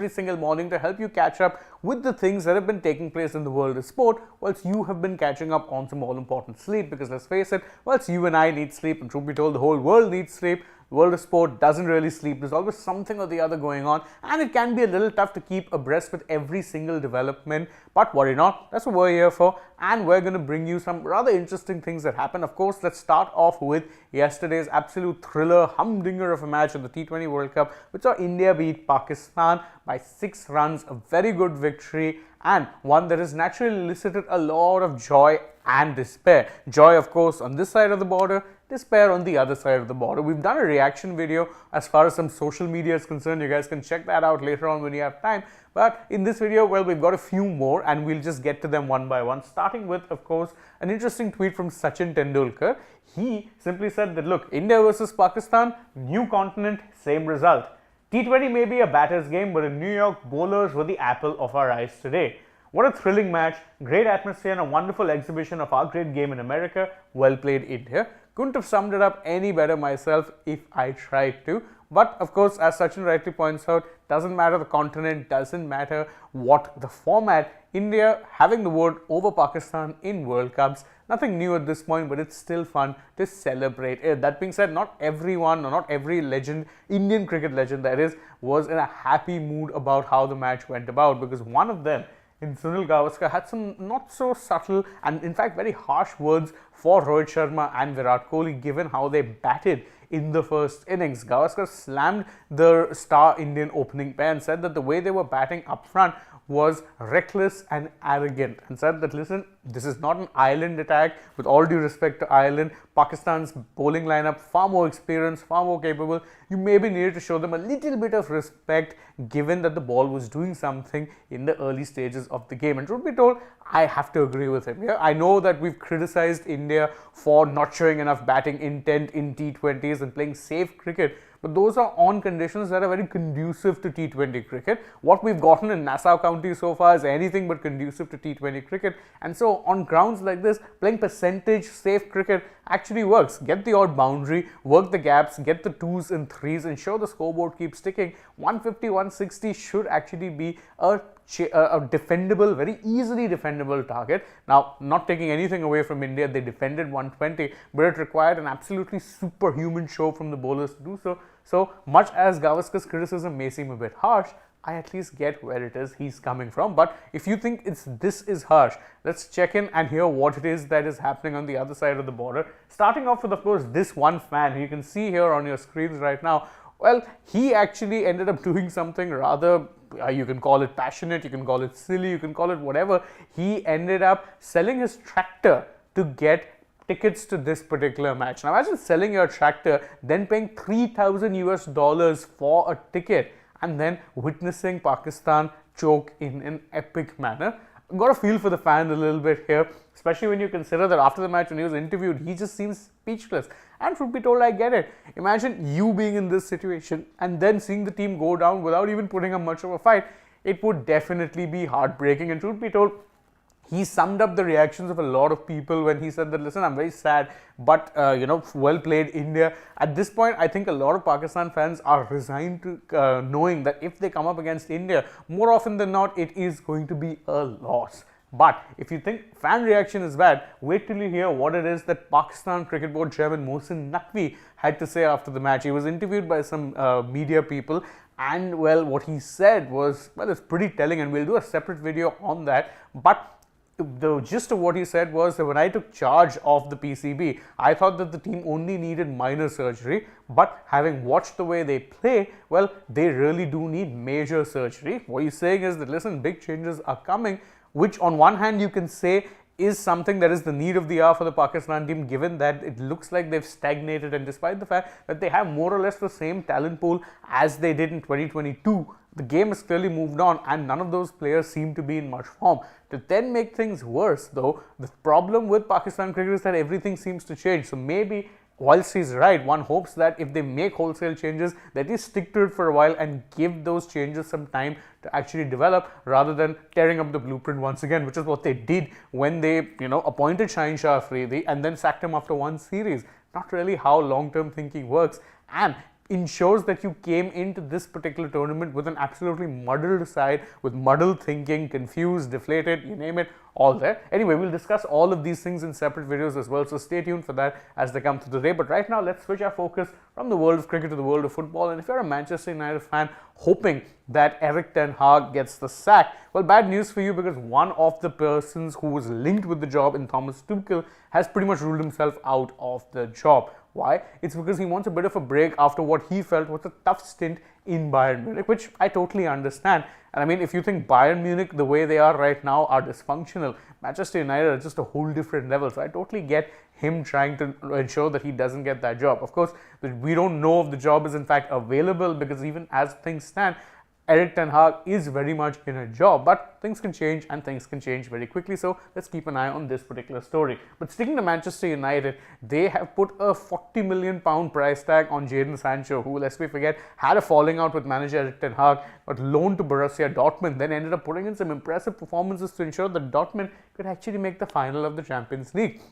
every single morning to help you catch up with the things that have been taking place in the world of sport, whilst you have been catching up on some all important sleep. Because let's face it, whilst you and I need sleep, and truth be told, the whole world needs sleep, the world of sport doesn't really sleep. There's always something or the other going on, and it can be a little tough to keep abreast with every single development. But worry not, that's what we're here for, and we're going to bring you some rather interesting things that happen. Of course, let's start off with yesterday's absolute thriller humdinger of a match in the T20 World Cup, which saw India beat Pakistan by 6 runs, a very good victory, and one that has naturally elicited a lot of joy and despair. Joy, of course, on this side of the border, despair on the other side of the border. We've done a reaction video as far as some social media is concerned. You guys can check that out later on when you have time. But in this video, well, we've got a few more and we'll just get to them one by one, starting with, of course, an interesting tweet from Sachin Tendulkar. He simply said that, look, India versus Pakistan, new continent, same result. T20 may be a batter's game, but in New York, bowlers were the apple of our eyes today. What a thrilling match, great atmosphere and a wonderful exhibition of our great game in America. Well played, India. Couldn't have summed it up any better myself if I tried to. But of course, as Sachin rightly points out, doesn't matter the continent, doesn't matter what the format. India having the word over Pakistan in World Cups, nothing new at this point, but it's still fun to celebrate it. That being said, not everyone or not every legend, Indian cricket legend that is, was in a happy mood about how the match went about, because one of them, in Sunil Gavaskar, had some not so subtle and in fact very harsh words for Rohit Sharma and Virat Kohli, given how they batted in the first innings. Gavaskar slammed the star Indian opening pair and said that the way they were batting up front was reckless and arrogant, and said that, listen, this is not an Ireland attack. With all due respect to Ireland, Pakistan's bowling lineup far more experienced, far more capable. You maybe needed to show them a little bit of respect, given that the ball was doing something in the early stages of the game. And truth be told, I have to agree with him. Yeah, I know that we've criticized India for not showing enough batting intent in T20s and playing safe cricket, but those are on conditions that are very conducive to T20 cricket. What we've gotten in Nassau County so far is anything but conducive to T20 cricket. And so on grounds like this, playing percentage safe cricket actually works. Get the odd boundary, work the gaps, get the 2s and 3s, and show the scoreboard keeps ticking. 150, 160 should actually be a defendable, very easily defendable target. Now, not taking anything away from India, they defended 120, but it required an absolutely superhuman show from the bowlers to do so. So much as Gavaskar's criticism may seem a bit harsh, I at least get where it is he's coming from. But if you think this is harsh, let's check in and hear what it is that is happening on the other side of the border. Starting off with, of course, this one fan who you can see here on your screens right now. Well, he actually ended up doing something rather, you can call it passionate, you can call it silly, you can call it whatever. He ended up selling his tractor to get tickets to this particular match. Now imagine selling your tractor, then paying $3,000 for a ticket, and then witnessing Pakistan choke in an epic manner. I've got a feel for the fan a little bit here, especially when you consider that after the match when he was interviewed, he just seems speechless. And truth be told, I get it. Imagine you being in this situation and then seeing the team go down without even putting up much of a fight. It would definitely be heartbreaking. And truth be told, he summed up the reactions of a lot of people when he said that, listen, I'm very sad, but well played, India. At this point, I think a lot of Pakistan fans are resigned to knowing that if they come up against India, more often than not, it is going to be a loss. But if you think fan reaction is bad, wait till you hear what it is that Pakistan Cricket Board Chairman Mohsin Naqvi had to say after the match. He was interviewed by some media people, and well, what he said was, well, it's pretty telling, and we'll do a separate video on that. But the gist of what he said was that when I took charge of the PCB, I thought that the team only needed minor surgery, but having watched the way they play, well, they really do need major surgery. What he's saying is that, listen, big changes are coming, which on one hand you can say is something that is the need of the hour for the Pakistan team, given that it looks like they've stagnated, and despite the fact that they have more or less the same talent pool as they did in 2022, the game has clearly moved on and none of those players seem to be in much form. To then make things worse though, the problem with Pakistan cricket is that everything seems to change. So maybe whilst he's right, one hopes that if they make wholesale changes, that they stick to it for a while and give those changes some time to actually develop, rather than tearing up the blueprint once again, which is what they did when they, appointed Shaheen Shah Afridi and then sacked him after one series. Not really how long-term thinking works. And ensures that you came into this particular tournament with an absolutely muddled side, with muddled thinking, confused, deflated, you name it, all there. Anyway, we'll discuss all of these things in separate videos as well, so stay tuned for that as they come through the day. But right now, let's switch our focus from the world of cricket to the world of football. And if you're a Manchester United fan hoping that Erik ten Hag gets the sack, well, bad news for you, because one of the persons who was linked with the job in Thomas Tuchel has pretty much ruled himself out of the job. Why? It's because he wants a bit of a break after what he felt was a tough stint in Bayern Munich, which I totally understand. And I mean, if you think Bayern Munich, the way they are right now, are dysfunctional, Manchester United are just a whole different level. So I totally get him trying to ensure that he doesn't get that job. Of course, we don't know if the job is in fact available, because even as things stand, Erik ten Hag is very much in a job, but things can change, and things can change very quickly. So let's keep an eye on this particular story. But sticking to Manchester United, they have put a £40 million price tag on Jadon Sancho, who, lest we forget, had a falling out with manager Erik ten Hag, got loaned to Borussia Dortmund, then ended up putting in some impressive performances to ensure that Dortmund could actually make the final of the Champions League.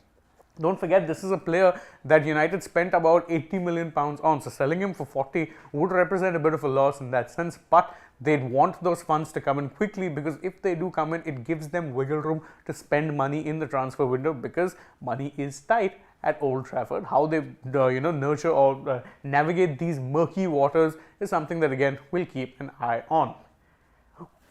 Don't forget, this is a player that United spent about £80 million on, so selling him for 40 would represent a bit of a loss in that sense, but they'd want those funds to come in quickly, because if they do come in, it gives them wiggle room to spend money in the transfer window, because money is tight at Old Trafford. How they nurture or navigate these murky waters is something that, again, we'll keep an eye on.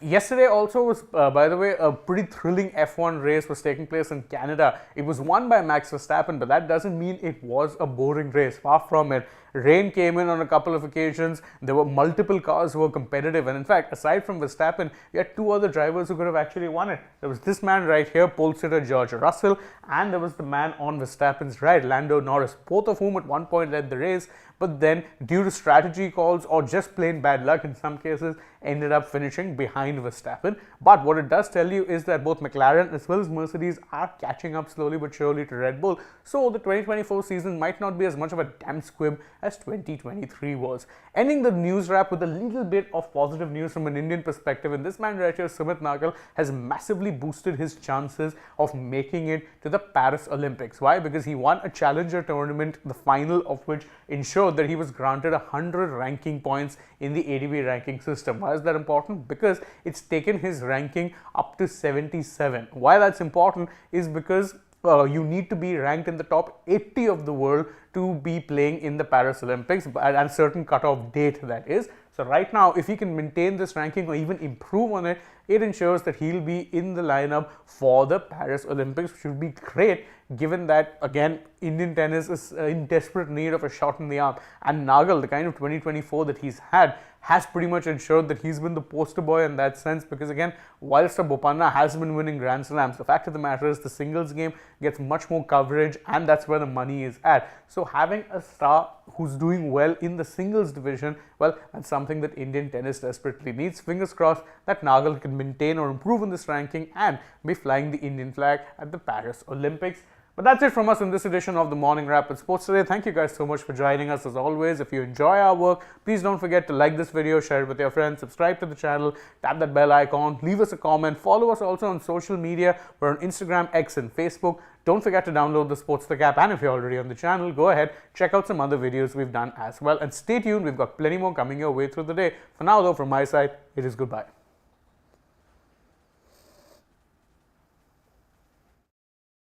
Yesterday also was, by the way, a pretty thrilling F1 race was taking place in Canada. It was won by Max Verstappen, but that doesn't mean it was a boring race. Far from it. Rain came in on a couple of occasions. There were multiple cars who were competitive. And in fact, aside from Verstappen, we had two other drivers who could have actually won it. There was this man right here, pole sitter George Russell, and there was the man on Verstappen's right, Lando Norris, both of whom at one point led the race, but then due to strategy calls or just plain bad luck in some cases, ended up finishing behind Verstappen. But what it does tell you is that both McLaren as well as Mercedes are catching up slowly but surely to Red Bull. So the 2024 season might not be as much of a damn squib as 2023 was. Ending the news wrap with a little bit of positive news from an Indian perspective, and this man right here, Sumit Nagal, has massively boosted his chances of making it to the Paris Olympics. Why? Because he won a challenger tournament, the final of which ensured that he was granted 100 ranking points in the ADB ranking system. Why is that important? Because it's taken his ranking up to 77. Why that's important is because you need to be ranked in the top 80 of the world to be playing in the Paris Olympics at a certain cutoff date, that is. So right now, if he can maintain this ranking or even improve on it, it ensures that he'll be in the lineup for the Paris Olympics, which would be great, given that, again, Indian tennis is in desperate need of a shot in the arm. And Nagal, the kind of 2024 that he's had, has pretty much ensured that he's been the poster boy in that sense, because again, whilst Bopanna has been winning Grand Slams, the fact of the matter is the singles game gets much more coverage, and that's where the money is at. So having a star who's doing well in the singles division, well, that's something that Indian tennis desperately needs. Fingers crossed that Nagal can maintain or improve in this ranking and be flying the Indian flag at the Paris Olympics. But that's it from us in this edition of the Morning Wrap with Sports Today. Thank you guys so much for joining us as always. If you enjoy our work, please don't forget to like this video, share it with your friends, subscribe to the channel, tap that bell icon, leave us a comment, follow us also on social media. We're on Instagram, X and Facebook. Don't forget to download the Sports Tech app, and if you're already on the channel, go ahead, check out some other videos we've done as well. And stay tuned, we've got plenty more coming your way through the day. For now though, from my side, it is goodbye.